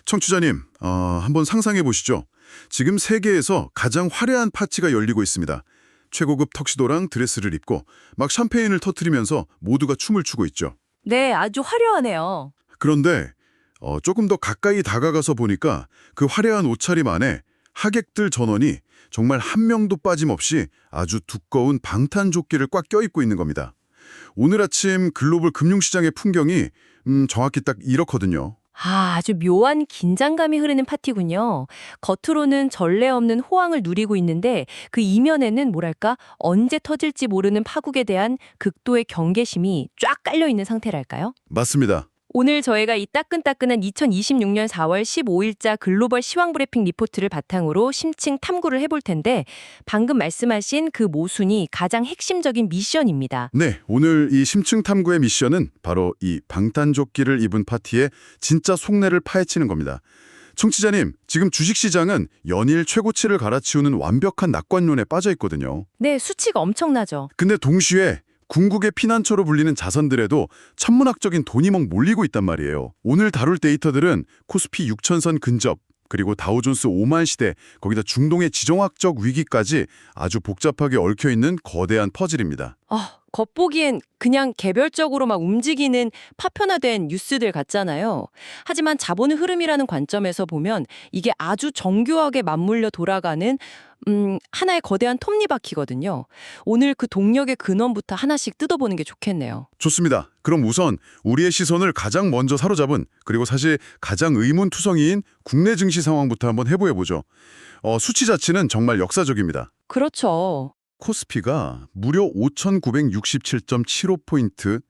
청취자님, 한번 상상해 보시죠. 지금 세계에서 가장 화려한 파티가 열리고 있습니다. 최고급 턱시도랑 드레스를 입고 막 샴페인을 터뜨리면서 모두가 춤을 추고 있죠. 네, 아주 화려하네요. 그런데 조금 더 가까이 다가가서 보니까 그 화려한 옷차림 안에 하객들 전원이 정말 한 명도 빠짐없이 아주 두꺼운 방탄조끼를 꽉 껴입고 있는 겁니다. 오늘 아침 글로벌 금융시장의 풍경이 정확히 딱 이렇거든요. 아주 묘한 긴장감이 흐르는 파티군요. 겉으로는 전례 없는 호황을 누리고 있는데 그 이면에는 뭐랄까 언제 터질지 모르는 파국에 대한 극도의 경계심이 쫙 깔려 있는 상태랄까요? 맞습니다. 오늘 저희가 이 따끈따끈한 2026년 4월 15일자 글로벌 시황 브리핑 리포트를 바탕으로 심층 탐구를 해볼 텐데 방금 말씀하신 그 모순이 가장 핵심적인 미션입니다. 네, 오늘 이 심층 탐구의 미션은 바로 이 방탄조끼를 입은 파티의 진짜 속내를 파헤치는 겁니다. 청취자님, 지금 주식시장은 연일 최고치를 갈아치우는 완벽한 낙관론에 빠져 있거든요. 네, 수치가 엄청나죠. 근데 동시에 궁극의 피난처로 불리는 자산들에도 천문학적인 돈이 막 몰리고 있단 말이에요. 오늘 다룰 데이터들은 코스피 6천선 근접, 그리고 다우존스 5만 시대, 거기다 중동의 지정학적 위기까지 아주 복잡하게 얽혀있는 거대한 퍼즐입니다. 겉보기엔 그냥 개별적으로 막 움직이는 파편화된 뉴스들 같잖아요. 하지만 자본의 흐름이라는 관점에서 보면 이게 아주 정교하게 맞물려 돌아가는 하나의 거대한 톱니바퀴거든요. 오늘 그 동력의 근원부터 하나씩 뜯어보는 게 좋겠네요. 좋습니다. 그럼 우선 우리의 시선을 가장 먼저 사로잡은, 그리고 사실 가장 의문투성이인 국내 증시 상황부터 한번 해보죠. 수치 자체는 정말 역사적입니다. 그렇죠. 코스피가 무려 5,967.75포인트,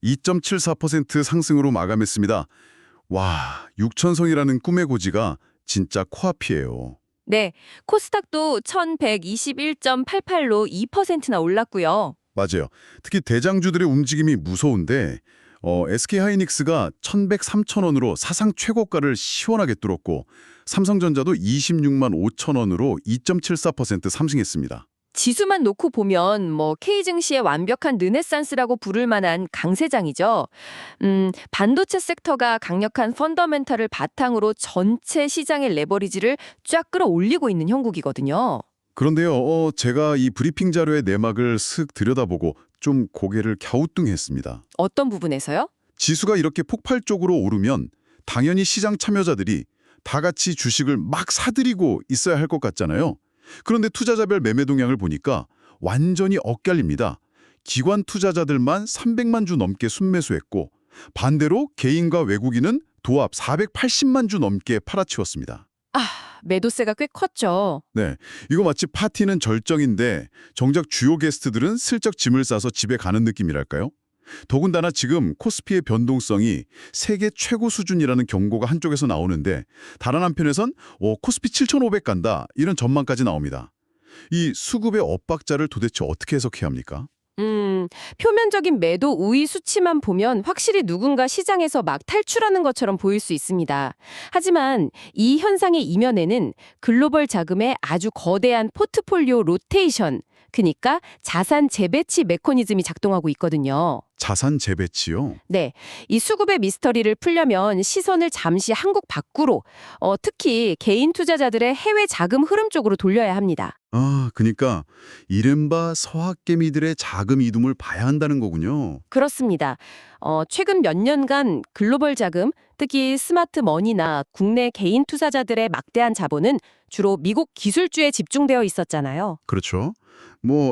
2.74% 상승으로 마감했습니다. 와, 6천성이라는 꿈의 고지가 진짜 코앞이에요. 네, 코스닥도 1121.88로 2%나 올랐고요. 맞아요. 특히 대장주들의 움직임이 무서운데 SK하이닉스가 1,103,000원으로 사상 최고가를 시원하게 뚫었고 삼성전자도 26만 5천원으로 2.74% 상승했습니다. 지수만 놓고 보면 K증시의 완벽한 르네상스라고 부를 만한 강세장이죠. 반도체 섹터가 강력한 펀더멘털을 바탕으로 전체 시장의 레버리지를 쫙 끌어올리고 있는 형국이거든요. 그런데요, 제가 이 브리핑 자료의 내막을 슥 들여다보고 좀 고개를 갸우뚱했습니다. 어떤 부분에서요? 지수가 이렇게 폭발적으로 오르면 당연히 시장 참여자들이 다 같이 주식을 막 사들이고 있어야 할 것 같잖아요. 그런데 투자자별 매매 동향을 보니까 완전히 엇갈립니다. 기관 투자자들만 300만 주 넘게 순매수했고 반대로 개인과 외국인은 도합 480만 주 넘게 팔아치웠습니다. 매도세가 꽤 컸죠. 네, 이거 마치 파티는 절정인데 정작 주요 게스트들은 슬쩍 짐을 싸서 집에 가는 느낌이랄까요? 더군다나 지금 코스피의 변동성이 세계 최고 수준이라는 경고가 한쪽에서 나오는데 다른 한편에선 코스피 7,500 간다 이런 전망까지 나옵니다. 이 수급의 엇박자를 도대체 어떻게 해석해야 합니까? 표면적인 매도 우위 수치만 보면 확실히 누군가 시장에서 막 탈출하는 것처럼 보일 수 있습니다. 하지만 이 현상의 이면에는 글로벌 자금의 아주 거대한 포트폴리오 로테이션, 그러니까 자산 재배치 메커니즘이 작동하고 있거든요. 자산 재배치요? 네, 이 수급의 미스터리를 풀려면 시선을 잠시 한국 밖으로, 특히 개인 투자자들의 해외 자금 흐름 쪽으로 돌려야 합니다. 그러니까 이른바 서학개미들의 자금 이동을 봐야 한다는 거군요. 그렇습니다. 최근 몇 년간 글로벌 자금, 특히 스마트 머니나 국내 개인 투자자들의 막대한 자본은 주로 미국 기술주에 집중되어 있었잖아요. 그렇죠.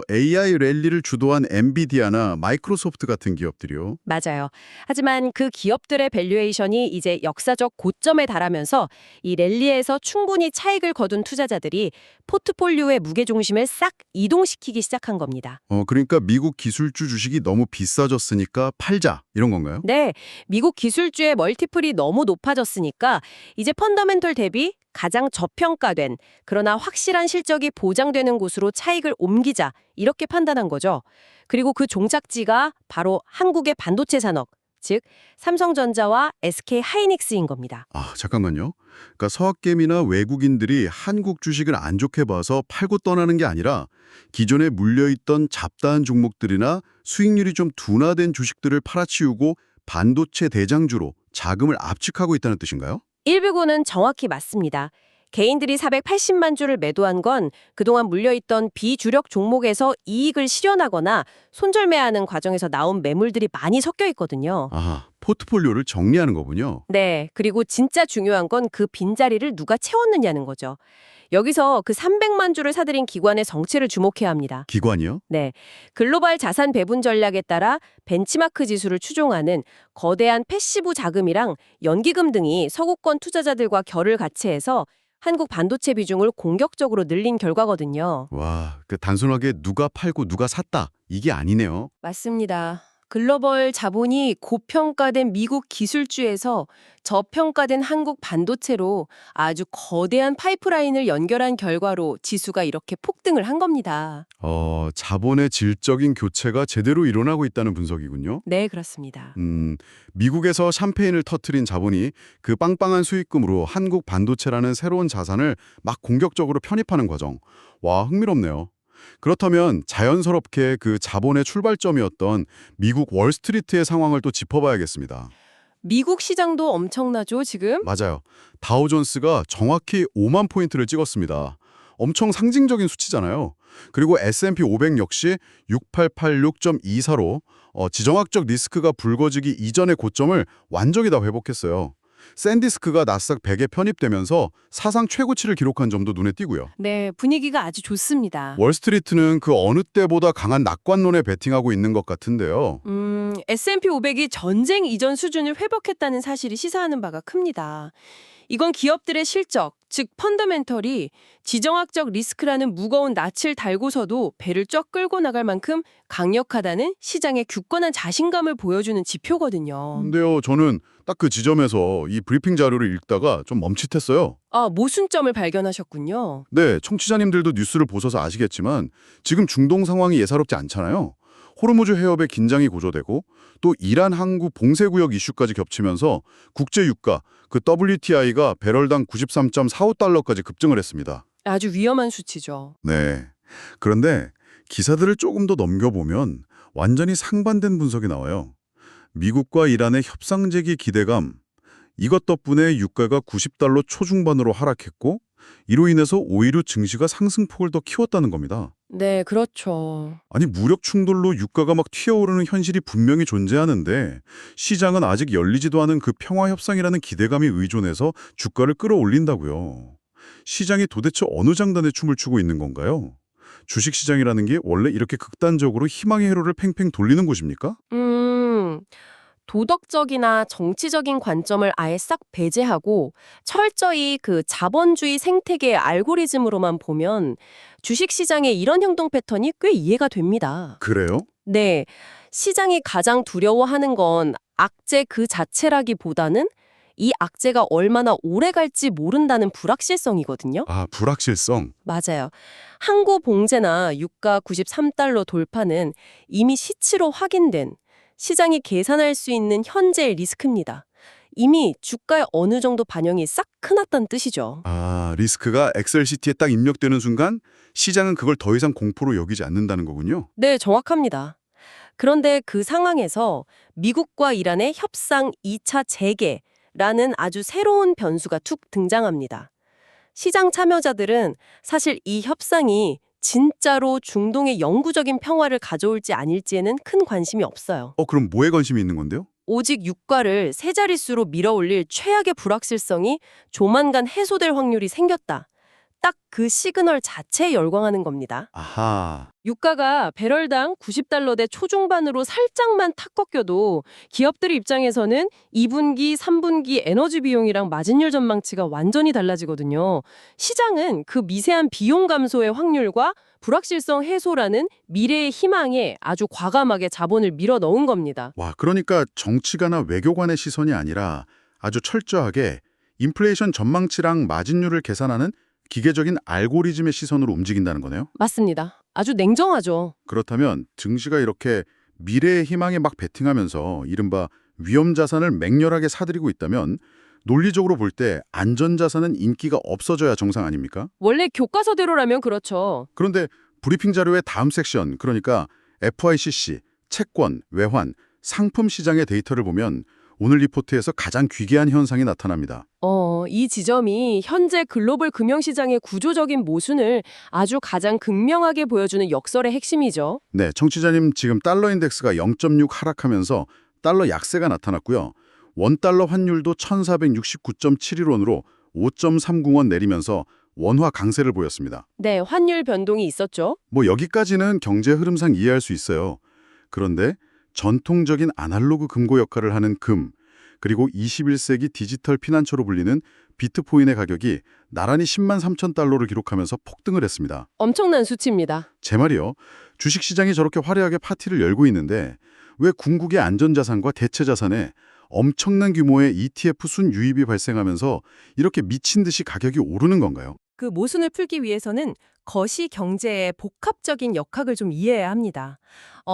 AI 랠리를 주도한 엔비디아나 마이크로소프트 같은 기업들이요. 맞아요. 하지만 그 기업들의 밸류에이션이 이제 역사적 고점에 달하면서 이 랠리에서 충분히 차익을 거둔 투자자들이 포트폴리오의 무게중심을 싹 이동시키기 시작한 겁니다. 그러니까 미국 기술주 주식이 너무 비싸졌으니까 팔자 이런 건가요? 네, 미국 기술주의 멀티플이 너무 높아졌으니까 이제 펀더멘털 대비 가장 저평가된 그러나 확실한 실적이 보장되는 곳으로 차익을 옮기자 이렇게 판단한 거죠. 그리고 그 종착지가 바로 한국의 반도체 산업, 즉 삼성전자와 SK하이닉스인 겁니다. 잠깐만요. 그러니까 서학개미나 외국인들이 한국 주식을 안 좋게 봐서 팔고 떠나는 게 아니라 기존에 물려있던 잡다한 종목들이나 수익률이 좀 둔화된 주식들을 팔아치우고 반도체 대장주로 자금을 압축하고 있다는 뜻인가요? 1부고는 정확히 맞습니다. 개인들이 480만 주를 매도한 건 그동안 물려있던 비주력 종목에서 이익을 실현하거나 손절매하는 과정에서 나온 매물들이 많이 섞여 있거든요. 아, 포트폴리오를 정리하는 거군요. 네, 그리고 진짜 중요한 건 그 빈자리를 누가 채웠느냐는 거죠. 여기서 그 300만 주를 사들인 기관의 정체를 주목해야 합니다. 기관이요? 네, 글로벌 자산 배분 전략에 따라 벤치마크 지수를 추종하는 거대한 패시브 자금이랑 연기금 등이 서구권 투자자들과 결을 같이 해서 한국 반도체 비중을 공격적으로 늘린 결과거든요. 와, 그 단순하게 누가 팔고 누가 샀다. 이게 아니네요. 맞습니다. 글로벌 자본이 고평가된 미국 기술주에서 저평가된 한국 반도체로 아주 거대한 파이프라인을 연결한 결과로 지수가 이렇게 폭등을 한 겁니다. 자본의 질적인 교체가 제대로 일어나고 있다는 분석이군요. 네, 그렇습니다. 미국에서 샴페인을 터트린 자본이 그 빵빵한 수익금으로 한국 반도체라는 새로운 자산을 막 공격적으로 편입하는 과정. 와, 흥미롭네요. 그렇다면 자연스럽게 그 자본의 출발점이었던 미국 월스트리트의 상황을 또 짚어봐야겠습니다. 미국 시장도 엄청나죠, 지금? 맞아요. 다우존스가 정확히 5만 포인트를 찍었습니다. 엄청 상징적인 수치잖아요. 그리고 S&P 500 역시 6886.24로 지정학적 리스크가 불거지기 이전의 고점을 완전히 다 회복했어요. 샌디스크가 나스닥 100에 편입되면서 사상 최고치를 기록한 점도 눈에 띄고요. 네, 분위기가 아주 좋습니다. 월스트리트는 그 어느 때보다 강한 낙관론에 베팅하고 있는 것 같은데요. S&P 500이 전쟁 이전 수준을 회복했다는 사실이 시사하는 바가 큽니다. 이건 기업들의 실적, 즉 펀더멘털이 지정학적 리스크라는 무거운 낯을 달고서도 배를 쫙 끌고 나갈 만큼 강력하다는 시장의 굳건한 자신감을 보여주는 지표거든요. 근데요, 저는 딱 그 지점에서 이 브리핑 자료를 읽다가 좀 멈칫했어요. 아, 모순점을 발견하셨군요. 네, 청취자님들도 뉴스를 보셔서 아시겠지만 지금 중동 상황이 예사롭지 않잖아요. 호르무즈 해협의 긴장이 고조되고 또 이란 항구 봉쇄구역 이슈까지 겹치면서 국제 유가, 그 WTI가 배럴당 93.45달러까지 급증을 했습니다. 아주 위험한 수치죠. 네. 그런데 기사들을 조금 더 넘겨보면 완전히 상반된 분석이 나와요. 미국과 이란의 협상 재기 기대감, 이것 덕분에 유가가 90달러 초중반으로 하락했고 이로 인해서 오히려 증시가 상승폭을 더 키웠다는 겁니다. 네, 그렇죠. 아니 무력 충돌로 유가가 막 튀어오르는 현실이 분명히 존재하는데 시장은 아직 열리지도 않은 그 평화협상이라는 기대감이 의존해서 주가를 끌어올린다고요. 시장이 도대체 어느 장단에 춤을 추고 있는 건가요? 주식시장이라는 게 원래 이렇게 극단적으로 희망의 회로를 팽팽 돌리는 곳입니까? 도덕적이나 정치적인 관점을 아예 싹 배제하고 철저히 그 자본주의 생태계의 알고리즘으로만 보면 주식시장의 이런 행동 패턴이 꽤 이해가 됩니다. 그래요? 네, 시장이 가장 두려워하는 건 악재 그 자체라기보다는 이 악재가 얼마나 오래 갈지 모른다는 불확실성이거든요. 아, 불확실성. 맞아요. 항구 봉쇄나 유가 93달러 돌파는 이미 시치로 확인된 시장이 계산할 수 있는 현재의 리스크입니다. 이미 주가에 어느 정도 반영이 싹 해놨다는 뜻이죠. 아, 리스크가 엑셀시트에 딱 입력되는 순간 시장은 그걸 더 이상 공포로 여기지 않는다는 거군요. 네, 정확합니다. 그런데 그 상황에서 미국과 이란의 협상 2차 재개라는 아주 새로운 변수가 툭 등장합니다. 시장 참여자들은 사실 이 협상이 진짜로 중동의 영구적인 평화를 가져올지 아닐지에는 큰 관심이 없어요. 그럼 뭐에 관심이 있는 건데요? 오직 유가를 세 자릿수로 밀어올릴 최악의 불확실성이 조만간 해소될 확률이 생겼다. 딱 그 시그널 자체에 열광하는 겁니다. 아하. 유가가 배럴당 90달러대 초중반으로 살짝만 탁 꺾여도 기업들 입장에서는 2분기, 3분기 에너지 비용이랑 마진율 전망치가 완전히 달라지거든요. 시장은 그 미세한 비용 감소의 확률과 불확실성 해소라는 미래의 희망에 아주 과감하게 자본을 밀어 넣은 겁니다. 와, 그러니까 정치가나 외교관의 시선이 아니라 아주 철저하게 인플레이션 전망치랑 마진율을 계산하는 기계적인 알고리즘의 시선으로 움직인다는 거네요. 맞습니다. 아주 냉정하죠. 그렇다면 증시가 이렇게 미래의 희망에 막 베팅하면서 이른바 위험 자산을 맹렬하게 사들이고 있다면 논리적으로 볼 때 안전 자산은 인기가 없어져야 정상 아닙니까? 원래 교과서대로라면 그렇죠. 그런데 브리핑 자료의 다음 섹션, 그러니까 FICC, 채권, 외환, 상품 시장의 데이터를 보면 오늘 리포트에서 가장 귀계한 현상이 나타납니다. 이 지점이 현재 글로벌 금융시장의 구조적인 모순을 아주 가장 극명하게 보여주는 역설의 핵심이죠. 네, 청취자님 지금 달러 인덱스가 0.6 하락하면서 달러 약세가 나타났고요. 원달러 환율도 1469.71원으로 5.30원 내리면서 원화 강세를 보였습니다. 네, 환율 변동이 있었죠. 뭐 여기까지는 경제 흐름상 이해할 수 있어요. 그런데 전통적인 아날로그 금고 역할을 하는 금, 그리고 21세기 디지털 피난처로 불리는 비트코인의 가격이 나란히 10만 3천 달러를 기록하면서 폭등을 했습니다. 엄청난 수치입니다. 제 말이요. 주식시장이 저렇게 화려하게 파티를 열고 있는데 왜 궁극의 안전자산과 대체자산에 엄청난 규모의 ETF 순 유입이 발생하면서 이렇게 미친 듯이 가격이 오르는 건가요? 그 모순을 풀기 위해서는 거시 경제의 복합적인 역학을 좀 이해해야 합니다.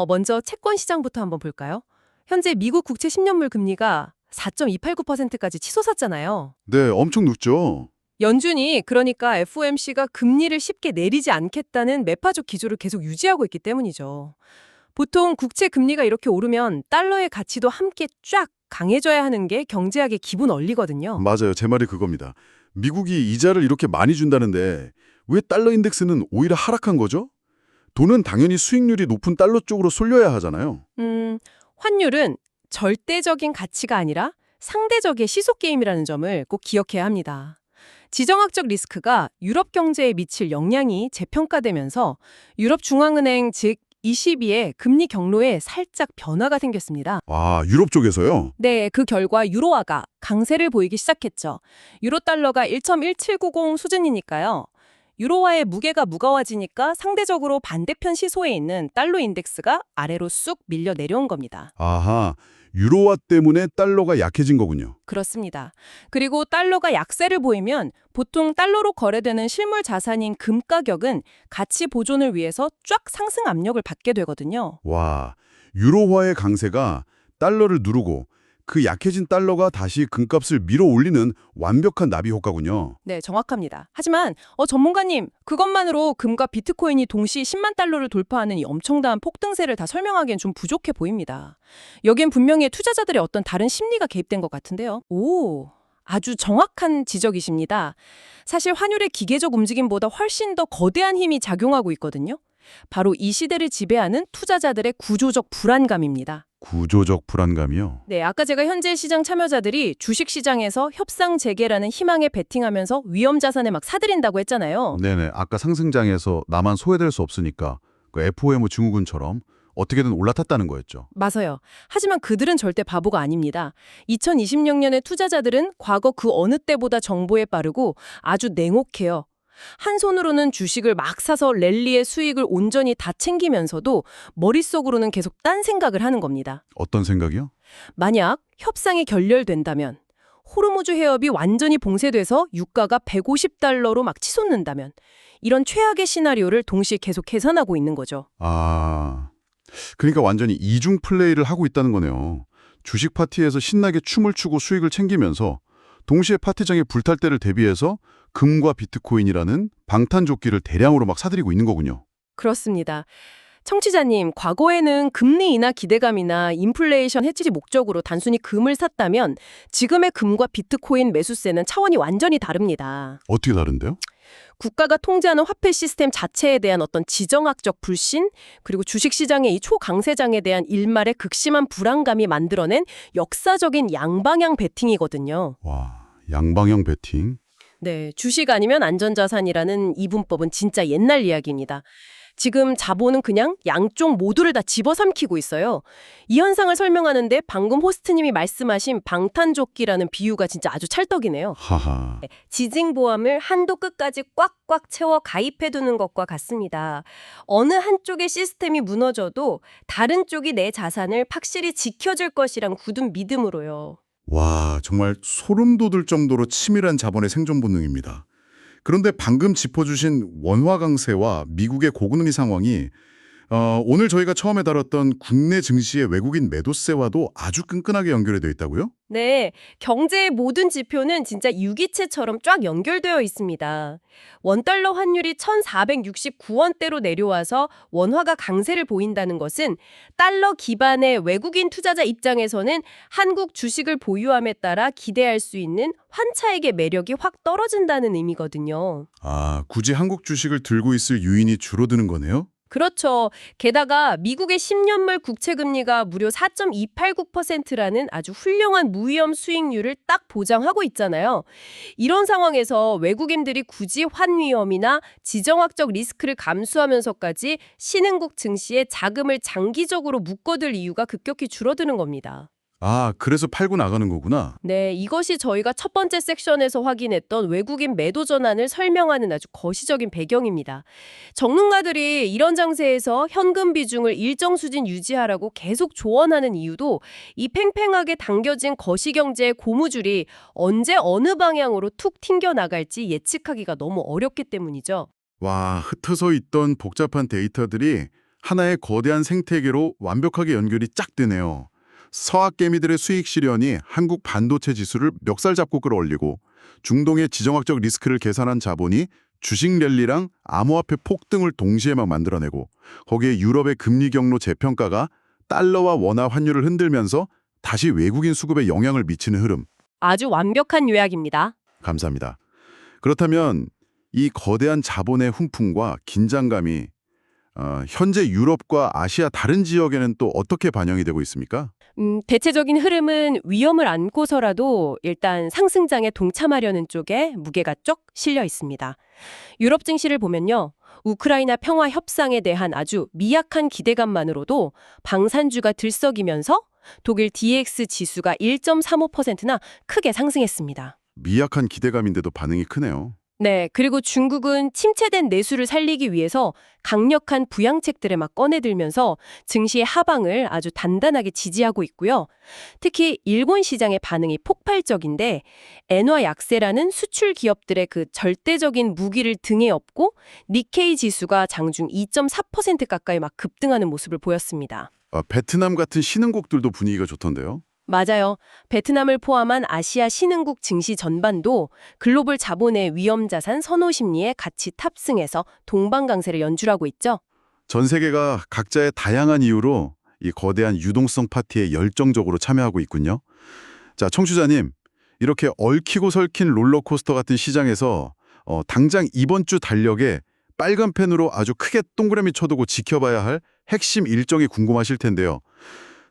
먼저 채권 시장부터 한번 볼까요? 현재 미국 국채 10년물 금리가 4.289%까지 치솟았잖아요. 네, 엄청 높죠. 연준이 그러니까 FOMC가 금리를 쉽게 내리지 않겠다는 매파적 기조를 계속 유지하고 있기 때문이죠. 보통 국채 금리가 이렇게 오르면 달러의 가치도 함께 쫙 강해져야 하는 게 경제학의 기본 원리거든요. 맞아요. 제 말이 그겁니다. 미국이 이자를 이렇게 많이 준다는데 왜 달러 인덱스는 오히려 하락한 거죠? 돈은 당연히 수익률이 높은 달러 쪽으로 쏠려야 하잖아요. 환율은 절대적인 가치가 아니라 상대적의 시속 게임이라는 점을 꼭 기억해야 합니다. 지정학적 리스크가 유럽 경제에 미칠 영향이 재평가되면서 유럽 중앙은행 즉 ECB의 금리 경로에 살짝 변화가 생겼습니다. 아, 유럽 쪽에서요? 네, 그 결과 유로화가 강세를 보이기 시작했죠. 유로 달러가 1.1790 수준이니까요. 유로화의 무게가 무거워지니까 상대적으로 반대편 시소에 있는 달러 인덱스가 아래로 쑥 밀려 내려온 겁니다. 아하, 유로화 때문에 달러가 약해진 거군요. 그렇습니다. 그리고 달러가 약세를 보이면 보통 달러로 거래되는 실물 자산인 금 가격은 가치 보존을 위해서 쫙 상승 압력을 받게 되거든요. 와, 유로화의 강세가 달러를 누르고 그 약해진 달러가 다시 금값을 밀어 올리는 완벽한 나비 효과군요. 네, 정확합니다. 하지만 전문가님, 그것만으로 금과 비트코인이 동시 10만 달러를 돌파하는 이 엄청난 폭등세를 다 설명하기엔 좀 부족해 보입니다. 여기엔 분명히 투자자들의 어떤 다른 심리가 개입된 것 같은데요. 아주 정확한 지적이십니다. 사실 환율의 기계적 움직임보다 훨씬 더 거대한 힘이 작용하고 있거든요. 바로 이 시대를 지배하는 투자자들의 구조적 불안감입니다. 구조적 불안감이요? 네, 아까 제가 현재 시장 참여자들이 주식시장에서 협상 재개라는 희망에 베팅하면서 위험 자산을 막 사들인다고 했잖아요. 네네, 아까 상승장에서 나만 소외될 수 없으니까 그 FOM 증후군처럼 어떻게든 올라탔다는 거였죠. 맞아요. 하지만 그들은 절대 바보가 아닙니다. 2026년의 투자자들은 과거 그 어느 때보다 정보에 빠르고 아주 냉혹해요. 한 손으로는 주식을 막 사서 랠리의 수익을 온전히 다 챙기면서도 머릿속으로는 계속 딴 생각을 하는 겁니다. 어떤 생각이요? 만약 협상이 결렬된다면, 호르무즈 해협이 완전히 봉쇄돼서 유가가 150달러로 막 치솟는다면, 이런 최악의 시나리오를 동시에 계속 계산하고 있는 거죠. 아, 그러니까 완전히 이중 플레이를 하고 있다는 거네요. 주식 파티에서 신나게 춤을 추고 수익을 챙기면서 동시에 파티장이 불탈 때를 대비해서 금과 비트코인이라는 방탄조끼를 대량으로 막 사들이고 있는 거군요. 그렇습니다. 청취자님, 과거에는 금리 인하 기대감이나 인플레이션 해치 목적으로 단순히 금을 샀다면 지금의 금과 비트코인 매수세는 차원이 완전히 다릅니다. 어떻게 다른데요? 국가가 통제하는 화폐 시스템 자체에 대한 어떤 지정학적 불신, 그리고 주식시장의 이 초강세장에 대한 일말의 극심한 불안감이 만들어낸 역사적인 양방향 베팅이거든요. 와, 양방향 베팅? 네, 주식 아니면 안전자산이라는 이분법은 진짜 옛날 이야기입니다. 지금 자본은 그냥 양쪽 모두를 다 집어삼키고 있어요. 이 현상을 설명하는데 방금 호스트님이 말씀하신 방탄조끼라는 비유가 진짜 아주 찰떡이네요. 하하. 지징보험을 한도 끝까지 꽉꽉 채워 가입해두는 것과 같습니다. 어느 한쪽의 시스템이 무너져도 다른 쪽이 내 자산을 확실히 지켜줄 것이란 굳은 믿음으로요. 와, 정말 소름 돋을 정도로 치밀한 자본의 생존 본능입니다. 그런데 방금 짚어주신 원화 강세와 미국의 고금리 상황이 오늘 저희가 처음에 다뤘던 국내 증시의 외국인 매도세와도 아주 끈끈하게 연결이 되어 있다고요? 네, 경제의 모든 지표는 진짜 유기체처럼 쫙 연결되어 있습니다. 원달러 환율이 1,469원대로 내려와서 원화가 강세를 보인다는 것은 달러 기반의 외국인 투자자 입장에서는 한국 주식을 보유함에 따라 기대할 수 있는 환차익의 매력이 확 떨어진다는 의미거든요. 아, 굳이 한국 주식을 들고 있을 유인이 줄어드는 거네요? 그렇죠. 게다가 미국의 10년물 국채금리가 무려 4.289%라는 아주 훌륭한 무위험 수익률을 딱 보장하고 있잖아요. 이런 상황에서 외국인들이 굳이 환위험이나 지정학적 리스크를 감수하면서까지 신흥국 증시에 자금을 장기적으로 묶어둘 이유가 급격히 줄어드는 겁니다. 아, 그래서 팔고 나가는 거구나. 네, 이것이 저희가 첫 번째 섹션에서 확인했던 외국인 매도 전환을 설명하는 아주 거시적인 배경입니다. 전문가들이 이런 장세에서 현금 비중을 일정 수준 유지하라고 계속 조언하는 이유도 이 팽팽하게 당겨진 거시경제의 고무줄이 언제 어느 방향으로 툭 튕겨 나갈지 예측하기가 너무 어렵기 때문이죠. 와, 흩어져 있던 복잡한 데이터들이 하나의 거대한 생태계로 완벽하게 연결이 쫙 되네요. 서학개미들의 수익 실현이 한국 반도체 지수를 멱살 잡고 끌어올리고 중동의 지정학적 리스크를 계산한 자본이 주식 랠리랑 암호화폐 폭등을 동시에 막 만들어내고 거기에 유럽의 금리 경로 재평가가 달러와 원화 환율을 흔들면서 다시 외국인 수급에 영향을 미치는 흐름. 아주 완벽한 요약입니다. 감사합니다. 그렇다면 이 거대한 자본의 훈풍과 긴장감이 현재 유럽과 아시아 다른 지역에는 또 어떻게 반영이 되고 있습니까? 대체적인 흐름은 위험을 안고서라도 일단 상승장에 동참하려는 쪽에 무게가 쪽 실려 있습니다. 유럽 증시를 보면요. 우크라이나 평화 협상에 대한 아주 미약한 기대감만으로도 방산주가 들썩이면서 독일 DX 지수가 1.35%나 크게 상승했습니다. 미약한 기대감인데도 반응이 크네요. 네, 그리고 중국은 침체된 내수를 살리기 위해서 강력한 부양책들을 막 꺼내들면서 증시의 하방을 아주 단단하게 지지하고 있고요. 특히 일본 시장의 반응이 폭발적인데 엔화 약세라는 수출 기업들의 그 절대적인 무기를 등에 업고 니케이 지수가 장중 2.4% 가까이 막 급등하는 모습을 보였습니다. 베트남 같은 신흥국들도 분위기가 좋던데요. 맞아요. 베트남을 포함한 아시아 신흥국 증시 전반도 글로벌 자본의 위험자산 선호 심리에 같이 탑승해서 동방강세를 연출하고 있죠. 전 세계가 각자의 다양한 이유로 이 거대한 유동성 파티에 열정적으로 참여하고 있군요. 자, 청취자님, 이렇게 얽히고 설킨 롤러코스터 같은 시장에서 당장 이번 주 달력에 빨간 펜으로 아주 크게 동그라미 쳐두고 지켜봐야 할 핵심 일정이 궁금하실 텐데요.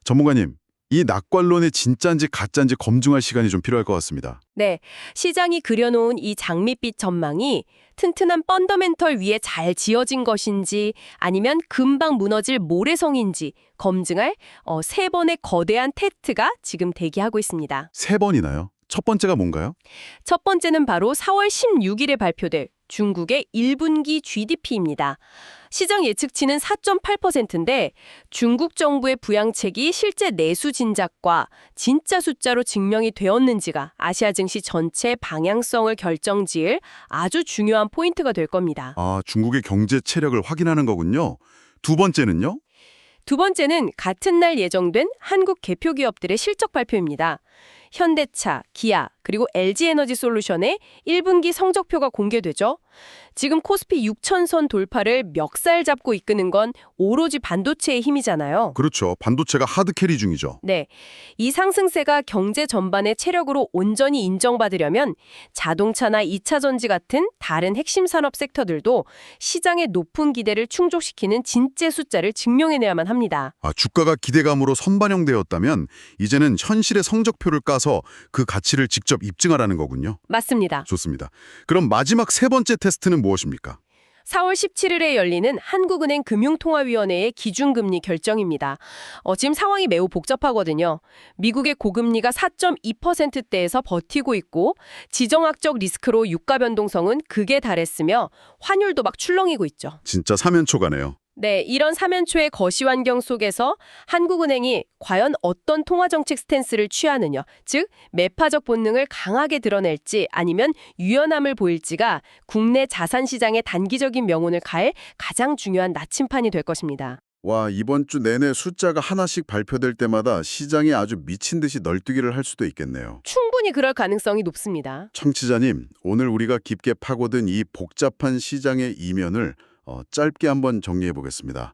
전문가님, 이 낙관론의 진짜인지 가짜인지 검증할 시간이 좀 필요할 것 같습니다. 네, 시장이 그려놓은 이 장밋빛 전망이 튼튼한 펀더멘털 위에 잘 지어진 것인지 아니면 금방 무너질 모래성인지 검증할 세 번의 거대한 테스트가 지금 대기하고 있습니다. 3번이나요? 첫 번째가 뭔가요? 첫 번째는 바로 4월 16일에 발표될 중국의 1분기 GDP입니다. 시장 예측치는 4.8%인데 중국 정부의 부양책이 실제 내수 진작과 진짜 숫자로 증명이 되었는지가 아시아 증시 전체 방향성을 결정지을 아주 중요한 포인트가 될 겁니다. 아, 중국의 경제 체력을 확인하는 거군요. 두 번째는요? 두 번째는 같은 날 예정된 한국 대표 기업들의 실적 발표입니다. 현대차, 기아, 그리고 LG에너지솔루션의 1분기 성적표가 공개되죠. 지금 코스피 6,000선 돌파를 멱살 잡고 이끄는 건 오로지 반도체의 힘이잖아요. 그렇죠. 반도체가 하드캐리 중이죠. 네, 이 상승세가 경제 전반의 체력으로 온전히 인정받으려면 자동차나 2차 전지 같은 다른 핵심 산업 섹터들도 시장의 높은 기대를 충족시키는 진짜 숫자를 증명해내야만 합니다. 아, 주가가 기대감으로 선반영되었다면 이제는 현실의 성적표를 까서 그 가치를 직접 입증하라는 거군요. 맞습니다. 좋습니다. 그럼 마지막 세 번째 테스트는 무엇입니까? 4월 17일에 열리는 한국은행 금융통화위원회의 기준금리 결정입니다. 지금 상황이 매우 복잡하거든요. 미국의 고금리가 4.2%대에서 버티고 있고 지정학적 리스크로 유가 변동성은 극에 달했으며 환율도 막 출렁이고 있죠. 진짜 사면초가네요. 네, 이런 사면초의 거시 환경 속에서 한국은행이 과연 어떤 통화정책 스탠스를 취하느냐, 즉 매파적 본능을 강하게 드러낼지 아니면 유연함을 보일지가 국내 자산시장의 단기적인 명운을 갈 가장 중요한 나침판이 될 것입니다. 와, 이번 주 내내 숫자가 하나씩 발표될 때마다 시장이 아주 미친 듯이 널뛰기를 할 수도 있겠네요. 충분히 그럴 가능성이 높습니다. 청취자님, 오늘 우리가 깊게 파고든 이 복잡한 시장의 이면을 짧게 한번 정리해 보겠습니다.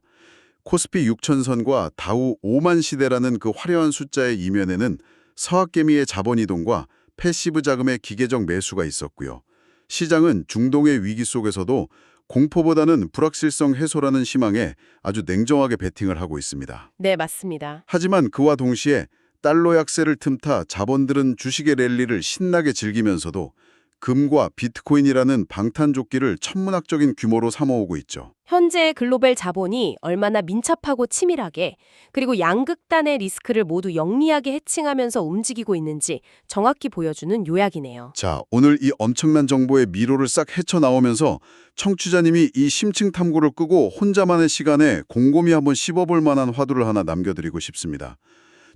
코스피 6,000선과 다우 5만 시대라는 그 화려한 숫자의 이면에는 서학개미의 자본 이동과 패시브 자금의 기계적 매수가 있었고요. 시장은 중동의 위기 속에서도 공포보다는 불확실성 해소라는 희망에 아주 냉정하게 베팅을 하고 있습니다. 네, 맞습니다. 하지만 그와 동시에 달러 약세를 틈타 자본들은 주식의 랠리를 신나게 즐기면서도 금과 비트코인이라는 방탄조끼를 천문학적인 규모로 삼아오고 있죠. 현재 글로벌 자본이 얼마나 민첩하고 치밀하게 그리고 양극단의 리스크를 모두 영리하게 해칭하면서 움직이고 있는지 정확히 보여주는 요약이네요. 자, 오늘 이 엄청난 정보의 미로를 싹 헤쳐나오면서 청취자님이 이 심층 탐구를 끄고 혼자만의 시간에 곰곰이 한번 씹어볼 만한 화두를 하나 남겨드리고 싶습니다.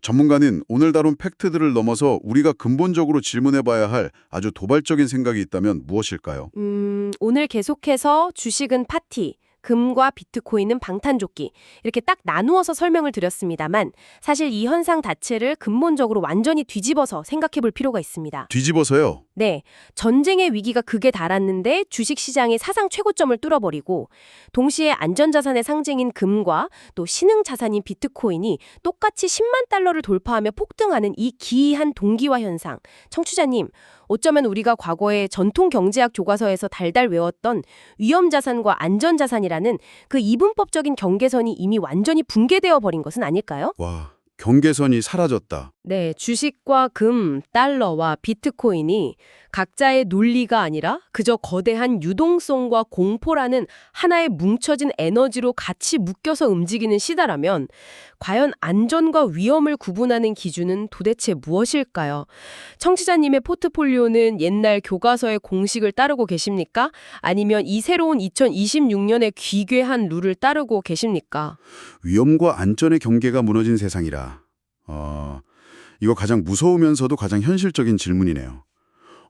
전문가는 오늘 다룬 팩트들을 넘어서 우리가 근본적으로 질문해봐야 할 아주 도발적인 생각이 있다면 무엇일까요? 오늘 계속해서 주식은 파티, 금과 비트코인은 방탄조끼 이렇게 딱 나누어서 설명을 드렸습니다만 사실 이 현상 자체를 근본적으로 완전히 뒤집어서 생각해 볼 필요가 있습니다. 뒤집어서요. 네, 전쟁의 위기가 극에 달았는데 주식시장이 사상 최고점을 뚫어버리고 동시에 안전자산의 상징인 금과 또 신흥자산인 비트코인이 똑같이 10만 달러를 돌파하며 폭등하는 이 기이한 동기화 현상. 청취자님, 어쩌면 우리가 과거에 전통 경제학 교과서에서 달달 외웠던 위험자산과 안전자산이라는 그 이분법적인 경계선이 이미 완전히 붕괴되어 버린 것은 아닐까요? 와, 경계선이 사라졌다. 네, 주식과 금, 달러와 비트코인이 각자의 논리가 아니라 그저 거대한 유동성과 공포라는 하나의 뭉쳐진 에너지로 같이 묶여서 움직이는 시대라면 과연 안전과 위험을 구분하는 기준은 도대체 무엇일까요? 청취자님의 포트폴리오는 옛날 교과서의 공식을 따르고 계십니까? 아니면 이 새로운 2026년의 기괴한 룰을 따르고 계십니까? 위험과 안전의 경계가 무너진 세상이라. 이거 가장 무서우면서도 가장 현실적인 질문이네요.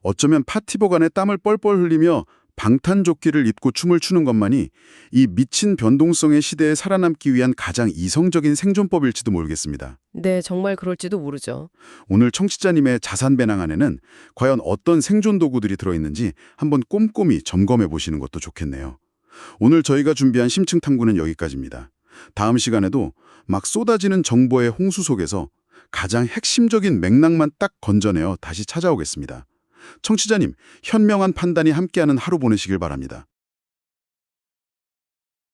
어쩌면 파티복 안에 땀을 뻘뻘 흘리며 방탄조끼를 입고 춤을 추는 것만이 이 미친 변동성의 시대에 살아남기 위한 가장 이성적인 생존법일지도 모르겠습니다. 네, 정말 그럴지도 모르죠. 오늘 청취자님의 자산 배낭 안에는 과연 어떤 생존 도구들이 들어있는지 한번 꼼꼼히 점검해 보시는 것도 좋겠네요. 오늘 저희가 준비한 심층 탐구는 여기까지입니다. 다음 시간에도 막 쏟아지는 정보의 홍수 속에서 가장 핵심적인 맥락만 딱 건져내어 다시 찾아오겠습니다. 청취자님, 현명한 판단이 함께하는 하루 보내시길 바랍니다.